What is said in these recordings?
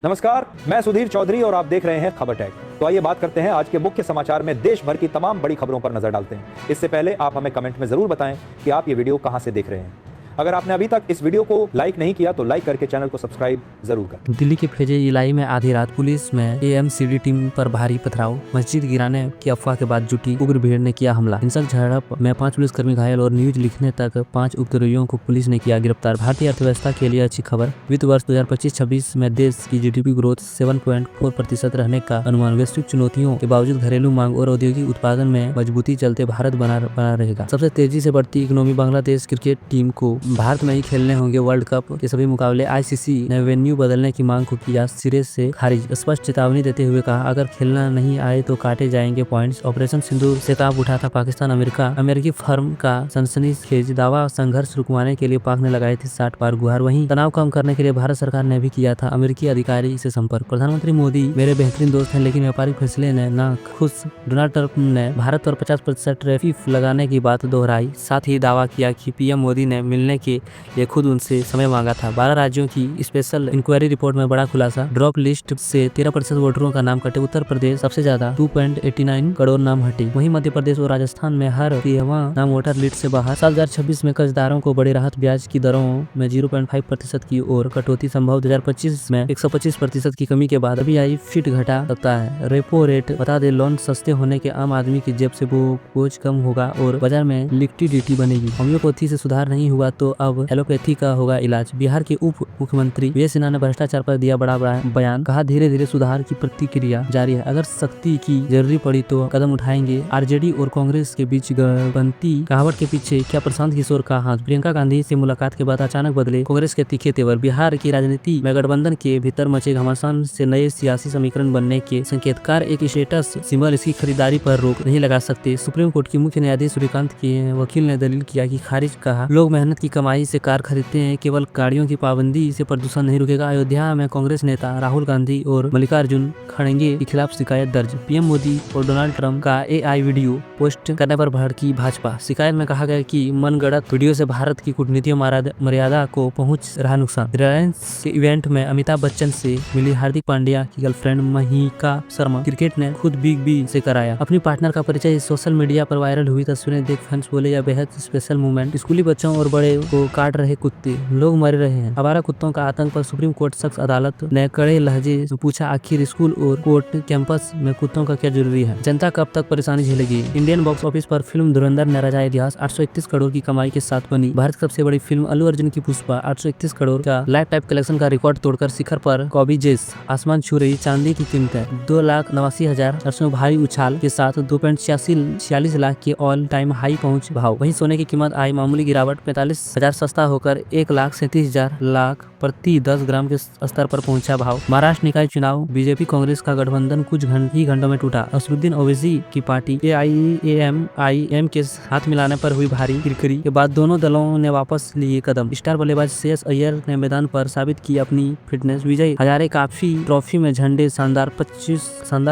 नमस्कार, मैं सुधीर चौधरी और आप देख रहे हैं खबर टैग। तो आइए बात करते हैं आज के मुख्य समाचार में देश भर की तमाम बड़ी खबरों पर नजर डालते हैं। इससे पहले आप हमें कमेंट में जरूर बताएं कि आप ये वीडियो कहां से देख रहे हैं। अगर आपने अभी तक इस वीडियो को लाइक नहीं किया तो लाइक करके चैनल को सब्सक्राइब जरूर करें। दिल्ली के फैजे इलाई में आधी रात पुलिस में एएमसीडी टीम पर भारी पथराव, मस्जिद गिराने की अफवाह के बाद जुटी उग्र भीड़ ने किया हमला। हिंसक झड़प में 5 पुलिसकर्मी घायल और न्यूज लिखने तक 5 उपद्रवियों को पुलिस ने किया गिरफ्तार। भारतीय अर्थव्यवस्था के लिए अच्छी खबर, वित्त वर्ष 2025-26 में देश की जीडीपी ग्रोथ 7.4% रहने का अनुमान। वैश्विक चुनौतियों के बावजूद घरेलू मांग और औद्योगिक उत्पादन में मजबूती चलते भारत बना रहेगा। सबसे तेजी से बढ़ती इकोनॉमी बांग्लादेश क्रिकेट टीम को भारत में ही खेलने होंगे वर्ल्ड कप के सभी मुकाबले। आईसीसी ने वेन्यू बदलने की मांग को किया सिरे से खारिज, स्पष्ट चेतावनी देते हुए कहा अगर खेलना नहीं आए तो काटे जाएंगे पॉइंट्स। ऑपरेशन सिंदूर से कांप उठा था पाकिस्तान। अमेरिकी फर्म का सनसनीखेज दावा, संघर्ष रुकवाने के लिए पाक ने लगाई थी 60 बार गुहार। वहीं तनाव कम करने के लिए भारत सरकार ने भी किया था अमेरिकी अधिकारी से संपर्क। प्रधानमंत्री मोदी मेरे बेहतरीन दोस्त हैं लेकिन व्यापारिक फैसले ने न खुश। डोनाल्ड ट्रंप ने भारत पर 50% टैरिफ लगाने की बात दोहराई, साथ ही दावा किया कि पीएम मोदी ने मिलने के लिए खुद उनसे समय मांगा था। 12 राज्यों की स्पेशल इंक्वायरी रिपोर्ट में बड़ा खुलासा, ड्रॉप लिस्ट से 13% वोटरों का नाम कटे। उत्तर प्रदेश सबसे ज्यादा 2.89 करोड़ नाम हटे। वहीं मध्य प्रदेश और राजस्थान में हर 13वां नाम वोटर लिस्ट से बाहर। साल 2026 में कर्जदारों को बड़ी राहत, ब्याज की दरों में 0.5% की ओर कटौती संभव। 2025 में 125% की कमी के बाद अभी आई फिट घटा सकता है रेपो रेट। बता दे लोन सस्ते होने के आम आदमी की जेब से बोझ कम होगा और बाजार में लिक्विडिटी बनेगी। होम्योपैथी से सुधार नहीं हुआ तो अब एलोपैथी का होगा इलाज। बिहार के उप मुख्यमंत्री विजय सिन्हा ने भ्रष्टाचार पर दिया बड़ा बयान, कहा धीरे धीरे सुधार की प्रतिक्रिया जारी है, अगर सख्ती की जरूरी पड़ी तो कदम उठाएंगे। आरजेडी और कांग्रेस के बीच बनती कहावत के पीछे क्या प्रशांत किशोर का हाथ? प्रियंका गांधी से मुलाकात के बाद अचानक बदले कांग्रेस के तीखे तेवर। बिहार की राजनीति में गठबंधन के भीतर मचे घमासान से नए सियासी समीकरण बनने के संकेतकार। एक स्टेटस सिंबल इसकी खरीदारी पर रोक नहीं लगा सकते। सुप्रीम कोर्ट की मुख्य न्यायाधीश सूर्यकांत के वकील ने दलील किया कि खारिज, कहा लोग मेहनत की कमाई से कार खरीदते हैं, केवल गाड़ियों की पाबंदी से प्रदूषण नहीं रुकेगा। अयोध्या में कांग्रेस नेता राहुल गांधी और मल्लिकार्जुन खड़गे के खिलाफ शिकायत दर्ज। पीएम मोदी और डोनाल्ड ट्रंप का एआई वीडियो पोस्ट करने पर भड़की भाजपा। शिकायत में कहा गया कि मनगढ़ंत वीडियो से भारत की कूटनीतिक मर्यादा को पहुंच रहा नुकसान। रिलायंस के इवेंट में अमिताभ बच्चन से मिली हार्दिक पांड्या की गर्लफ्रेंड महिका शर्मा। क्रिकेट ने खुद बिग बी से कराया अपनी पार्टनर का परिचय। सोशल मीडिया पर वायरल हुई तस्वीरें देख फैंस बोले यह बेहद स्पेशल मोमेंट। स्कूली बच्चों और बड़े को काट रहे कुत्ते, लोग मर रहे हैं। आवारा कुत्तों का आतंक पर सुप्रीम कोर्ट सख्त अदालत ने कड़े लहजे में पूछा आखिर स्कूल और कोर्ट कैंपस में कुत्तों का क्या जरूरी है? जनता कब तक परेशानी झेलेगी? इंडियन बॉक्स ऑफिस पर फिल्म धुरंधर ने रचा इतिहास। 831 करोड़ की कमाई के साथ बनी भारत की सबसे बड़ी फिल्म। अल्लू अर्जुन की पुष्पा 831 करोड़ का लाइफ टाइम कलेक्शन का रिकॉर्ड तोड़कर शिखर पर कॉबीजेस आसमान छू रही। चांदी की कीमतें 2,89,000 दर्शकों भारी उछाल के साथ 2.46 लाख के ऑल टाइम हाई पहुंच भाव। वहीं सोने की कीमत आई मामूली गिरावट, 45,000 सस्ता होकर 1,37,000 प्रति 10 ग्राम के स्तर पर पहुंचा भाव। महाराष्ट्र निकाय चुनाव, बीजेपी कांग्रेस का गठबंधन कुछ ही घंटों में टूटा। असदुद्दीन ओवैसी की पार्टी एआईएमआईएम के हाथ मिलाने पर हुई भारी किरकिरी के बाद दोनों दलों ने वापस लिए कदम। स्टार बल्लेबाज श्रेयस अय्यर ने मैदान पर साबित की अपनी फिटनेस। विजय हजारे काफी ट्रॉफी में झंडे शानदार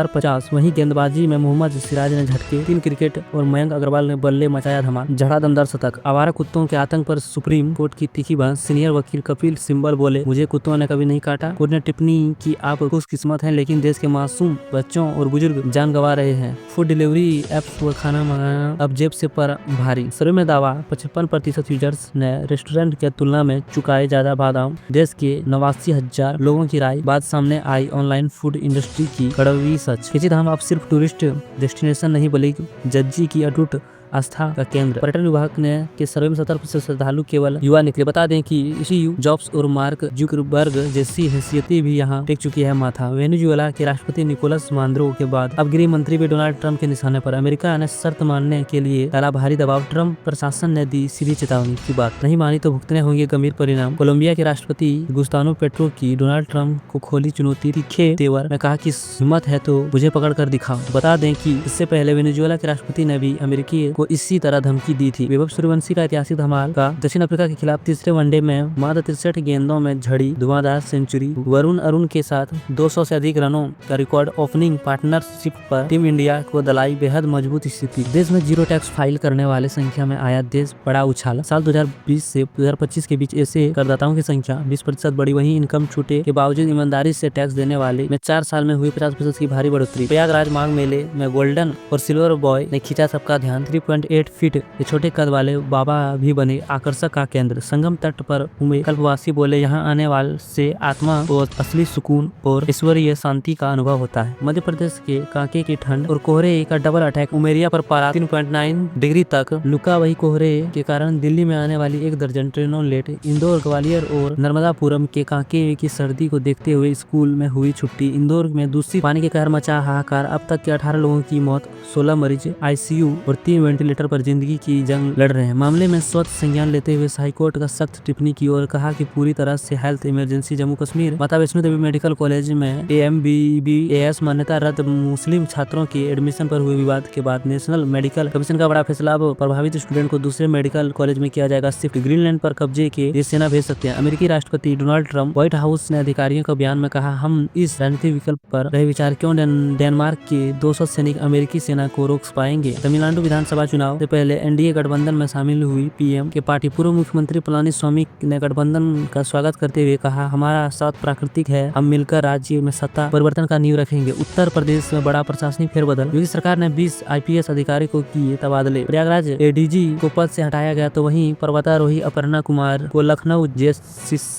50। वहीं गेंदबाजी में मोहम्मद सिराज ने झटके 3 क्रिकेट और मयंक अग्रवाल ने बल्ले मचाया धमाल, जड़ा दमदार शतक। आवारा कुत्तों के आतंक पर सुप्रीम कोर्ट की तीखी बहस। सीनियर वकील कपिल सिब्बल बोले मुझे कुत्तों ने कभी नहीं काटा। कोर्ट ने टिप्पणी की आप खुशकिस्मत हैं लेकिन देश के मासूम बच्चों और बुजुर्ग जान गंवा रहे हैं। फूड डिलीवरी ऐप्स व खाना मंगाना अब जेब से पर भारी। सर्वे में दावा 55% यूजर्स ने रेस्टोरेंट की तुलना में चुकाए ज्यादा बादाम। देश के 89,000 लोगों की राय, बात सामने आई ऑनलाइन फूड इंडस्ट्री की कड़वी सच। खिचीधाम अब सिर्फ टूरिस्ट डेस्टिनेशन नहीं बल्कि जज्जी की अटूट आस्था का केंद्र। पर्यटन विभाग ने के सर्वे में 70% श्रद्धालु केवल युवा निकले। बता दें कि स्टीव जॉब्स और मार्क जुकरबर्ग जैसी हैसियतें भी यहाँ टेक चुकी है माथा। वेनेजुएला के राष्ट्रपति निकोलस मादुरो के बाद अब गृह मंत्री भी डोनाल्ड ट्रंप के निशाने पर। अमेरिका ने शर्त मानने के लिए डाला भारी दबाव। ट्रंप प्रशासन ने दी सीधी चेतावनी की बात नहीं मानी तो भुगतने होंगे गंभीर परिणाम। कोलंबिया के राष्ट्रपति गुस्तानो पेट्रो की डोनाल्ड ट्रंप को खोली चुनौती। तीखे तेवर में कहा कि हिम्मत है तो मुझे पकड़ कर दिखाओ। बता दें कि इससे पहले वेनेजुएला के राष्ट्रपति ने भी अमेरिकी को इसी तरह धमकी दी थी। वैभव सूर्यवंशी का ऐतिहासिक धमाल का दक्षिण अफ्रीका के खिलाफ तीसरे वनडे में मात्र 63 गेंदों में झड़ी धुआंधार सेंचुरी। वरुण अरुण के साथ 200 से अधिक रनों का रिकॉर्ड ओपनिंग पार्टनरशिप पर टीम इंडिया को दलाई बेहद मजबूत स्थिति। देश में जीरो टैक्स फाइल करने वाले संख्या में आया देश बड़ा उछाला। साल 2020 से 2025 के बीच ऐसे करदाताओं की संख्या 20% बढ़ी। वहीं इनकम छूटे के बावजूद ईमानदारी से टैक्स देने वाले में 4 साल में हुई 50% की भारी बढ़ोतरी। प्रयागराज माघ मेले में गोल्डन और सिल्वर बॉय ने खींचा सबका ध्यान। 3.8 फीट के छोटे कद वाले बाबा भी बने आकर्षक का केंद्र। संगम तट पर घूमे कल्पवासी बोले, यहाँ आने वाले से आत्मा को असली सुकून और ईश्वरीय शांति का अनुभव होता है। मध्य प्रदेश के कांके की ठंड और कोहरे का डबल अटैक। उमेरिया पर पारा 3.9 डिग्री तक लुका। वही कोहरे के कारण दिल्ली में आने वाली 1 दर्जन ट्रेनों लेट। इंदौर, ग्वालियर और नर्मदापुरम के कांके की सर्दी को देखते हुए स्कूल में हुई छुट्टी। इंदौर में दूषित पानी के कारण मचा हाहाकार। अब तक के 18 लोगों की मौत, 16 मरीज आईसीयू और 3 वेंटिलेटर पर जिंदगी की जंग लड़ रहे हैं। मामले में स्वतः संज्ञान लेते हुए हाईकोर्ट का सख्त टिप्पणी की और कहा कि पूरी तरह से हेल्थ इमरजेंसी। जम्मू कश्मीर माता वैष्णो देवी मेडिकल कॉलेज में AMBBAS मान्यता रद्द। मुस्लिम छात्रों के एडमिशन पर हुए विवाद के बाद नेशनल मेडिकल कमीशन का बड़ा फैसला। अब प्रभावित स्टूडेंट को दूसरे मेडिकल कॉलेज में किया जाएगा शिफ्ट। ग्रीनलैंड पर कब्जे के लिए सेना भेज सकते हैं अमेरिकी राष्ट्रपति डोनाल्ड ट्रंप। व्हाइट हाउस ने अधिकारियों का बयान में कहा, हम इस राजनीतिक विकल्प पर रहे विचार क्यों डेनमार्क के 200 सैनिक अमेरिकी सेना को रोक पाएंगे। तमिलनाडु विधानसभा चुनाव से पहले एनडीए गठबंधन में शामिल हुई पीएम के पार्टी। पूर्व मुख्यमंत्री पलानीस्वामी ने गठबंधन का स्वागत करते हुए कहा, हमारा साथ प्राकृतिक है, हम मिलकर राज्य में सत्ता परिवर्तन का नींव रखेंगे। उत्तर प्रदेश में बड़ा प्रशासनिक फेरबदल। योगी सरकार ने 20 IPS अधिकारी को किए तबादले। प्रयागराज ADG को पद से हटाया गया तो वहीं पर्वतारोही अपर्णा कुमार को लखनऊ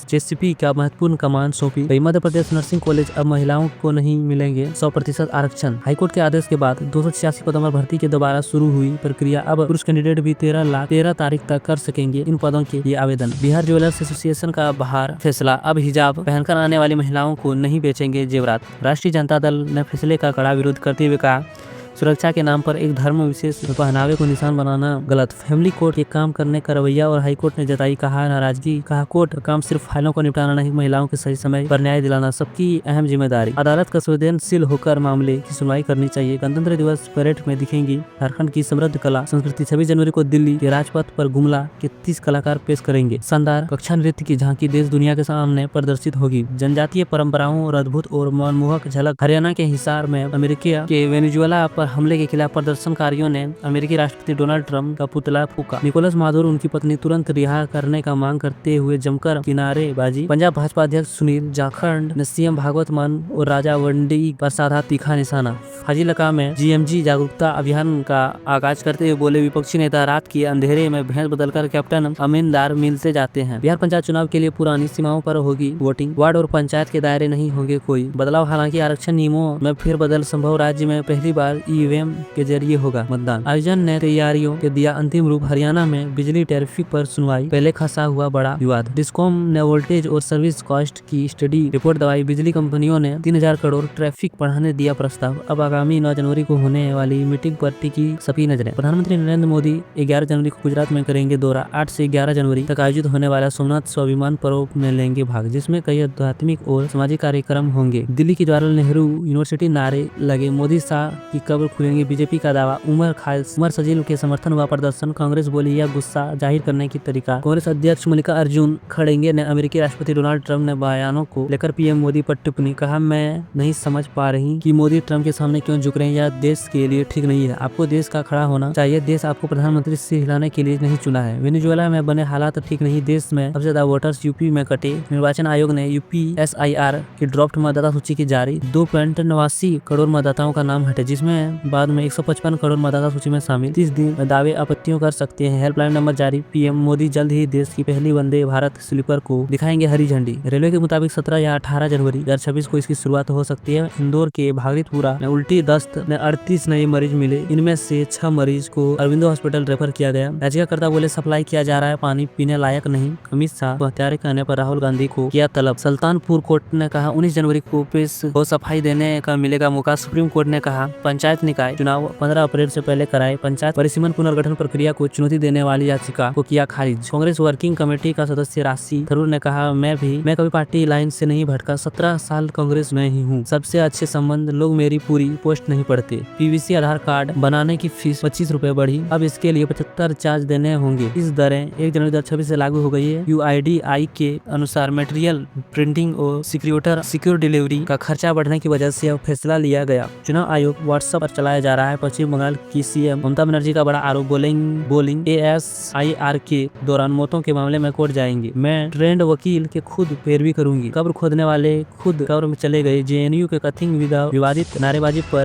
JCP का महत्वपूर्ण कमान सौंपी गई। मध्य प्रदेश नर्सिंग कॉलेज अब महिलाओं को नहीं मिलेंगे 100% आरक्षण। हाईकोर्ट के आदेश के बाद 286 पदों पर भर्ती के दोबारा शुरू हुई प्रक्रिया। अब पुरुष कैंडिडेट भी 13 तारीख तक कर सकेंगे इन पदों के लिए आवेदन। बिहार ज्वेलर्स एसोसिएशन का बाहर फैसला। अब हिजाब पहनकर आने वाली महिलाओं को नहीं बेचेंगे जेवरात। राष्ट्रीय जनता दल ने फैसले का कड़ा विरोध करते हुए कहा, सुरक्षा के नाम पर एक धर्म विशेष पहनावे को निशान बनाना गलत। फैमिली कोर्ट के काम करने का रवैया और हाईकोर्ट ने जताई कहा नाराजगी। कहा, कोर्ट का काम सिर्फ फाइलों को निपटाना नहीं, महिलाओं के सही समय पर न्याय दिलाना सबकी अहम जिम्मेदारी। अदालत का संवेदनशील होकर मामले की सुनवाई करनी चाहिए। गणतंत्र दिवस परेड में दिखेंगी झारखंड की समृद्ध कला संस्कृति। 26 जनवरी को दिल्ली के राजपथ पर गुमला के 30 कलाकार पेश करेंगे शानदार कक्षा नृत्य की झांकी। देश दुनिया के सामने प्रदर्शित होगी जनजातीय परंपराओं और अद्भुत और मनमोहक झलक। हरियाणा के हिसार में अमेरिकी के वेनेजुएला पर हमले के खिलाफ प्रदर्शनकारियों ने अमेरिकी राष्ट्रपति डोनाल्ड ट्रंप का पुतला फूंका। निकोलस मादुरो उनकी पत्नी तुरंत रिहा करने का मांग करते हुए जमकर किनारेबाजी। पंजाब भाजपा अध्यक्ष सुनील जाखड़ ने CM भागवत मान और राजा वंडी पर साधा तीखा निशाना। फाजिलका में GMG जागरूकता अभियान का आगाज करते हुए बोले, विपक्षी नेता रात के अंधेरे में भैंस बदलकर कैप्टन अमीनदार मिलते जाते हैं। बिहार पंचायत चुनाव के लिए पुरानी सीमाओं पर होगी वोटिंग। वार्ड और पंचायत के दायरे नहीं होंगे कोई बदलाव। हालांकि आरक्षण नियमों में फेरबदल संभव। राज्य में पहली बार EVM के जरिए होगा मतदान। आयोजन ने तैयारियों के दिया अंतिम रूप। हरियाणा में बिजली टैरिफ पर सुनवाई। पहले खसा हुआ बड़ा विवाद। डिस्कॉम ने वोल्टेज और सर्विस कॉस्ट की स्टडी रिपोर्ट दवाई। बिजली कंपनियों ने 3000 करोड़ ट्रैफिक बढ़ाने दिया प्रस्ताव। अब आगामी 9 जनवरी को होने वाली मीटिंग पर टिकी सभी नजरें। प्रधानमंत्री नरेंद्र मोदी 11 जनवरी को गुजरात में करेंगे दौरा। 8 से 11 जनवरी तक आयोजित होने वाला सोमनाथ स्वाभिमान पर्व में लेंगे भाग, जिसमें कई आध्यात्मिक और सामाजिक कार्यक्रम होंगे। दिल्ली की जवाहरलाल नेहरू यूनिवर्सिटी नारे लगे। मोदी शाह की कब्र खुलेंगे। बीजेपी का दावा। उमर सजील के समर्थन हुआ प्रदर्शन। कांग्रेस बोली यह गुस्सा जाहिर करने की तरीका। कांग्रेस अध्यक्ष मल्लिकार्जुन खड़गे ने अमेरिकी राष्ट्रपति डोनाल्ड ट्रंप ने बयानों को लेकर PM मोदी पर टिप्पणी। कहा, मैं नहीं समझ पा रही कि मोदी ट्रंप के सामने क्यों झुक रहे हैं। यह देश के लिए ठीक नहीं है। आपको देश का खड़ा होना चाहिए। देश आपको प्रधानमंत्री से हिलाने के लिए नहीं चुना है। वेनेजुएला में बने हालात ठीक नहीं। देश में सबसे ज्यादा वोटर्स यूपी में कटे। निर्वाचन आयोग ने UPSIR की ड्राफ्ट मतदाता सूची की जारी। 2.89 करोड़ मतदाताओं का नाम हटे, जिसमें बाद में 155 करोड़ मतदाता सूची में शामिल। 30 दिन में दावे आपत्तियों कर सकते हैं। हेल्पलाइन नंबर जारी। PM मोदी जल्द ही देश की पहली वंदे भारत स्लीपर को दिखाएंगे हरी झंडी। रेलवे के मुताबिक 17 या 18 जनवरी 2026 को इसकी शुरुआत हो सकती है। इंदौर के भागलपुरा में उल्टी दस्त में 38 नए मरीज मिले। इनमें से 6 मरीज को अरविंदो हॉस्पिटल रेफर किया गया। याचिकाकर्ता बोले, सप्लाई किया जा रहा है पानी पीने लायक नहीं। अमित शाह को हत्यारे कहने पर राहुल गांधी को किया तलब। सुल्तानपुर कोर्ट ने कहा 19 जनवरी को पेश हो सफाई देने का मिलेगा मौका। सुप्रीम कोर्ट ने कहा पंचायत पंचायत निकाय चुनाव 15 अप्रैल से पहले कराए। पंचायत परिसीमन पुनर्गठन प्रक्रिया को चुनौती देने वाली याचिका को किया खारिज। कांग्रेस वर्किंग कमेटी का सदस्य राशि थरूर ने कहा, मैं कभी पार्टी लाइन से नहीं भटका, 17 साल कांग्रेस में ही हूँ। सबसे अच्छे संबंध, लोग मेरी पूरी पोस्ट नहीं पढ़ते। पीवीसी आधार कार्ड बनाने की फीस 25 रुपए बढ़ी, अब इसके लिए 75 चार्ज देने होंगे। इस दरें 1 जनवरी 2026 से लागू हो गई है। UIDAI के अनुसार मटेरियल प्रिंटिंग और सिक्योर डिलीवरी का खर्चा बढ़ने की वजह से यह फैसला लिया गया। चुनाव आयोग व्हाट्सएप पर चलाया जा रहा है। पश्चिम बंगाल की सीएम ममता बनर्जी का बड़ा आरोप, बोलिंग ASIR के दौरान मौतों के मामले में कोर्ट जाएंगे। मैं ट्रेंड वकील के खुद पैरवी करूंगी। कब्र खोदने वाले खुद कब्र में चले गए। JNU के कथित विवादित नारेबाजी पर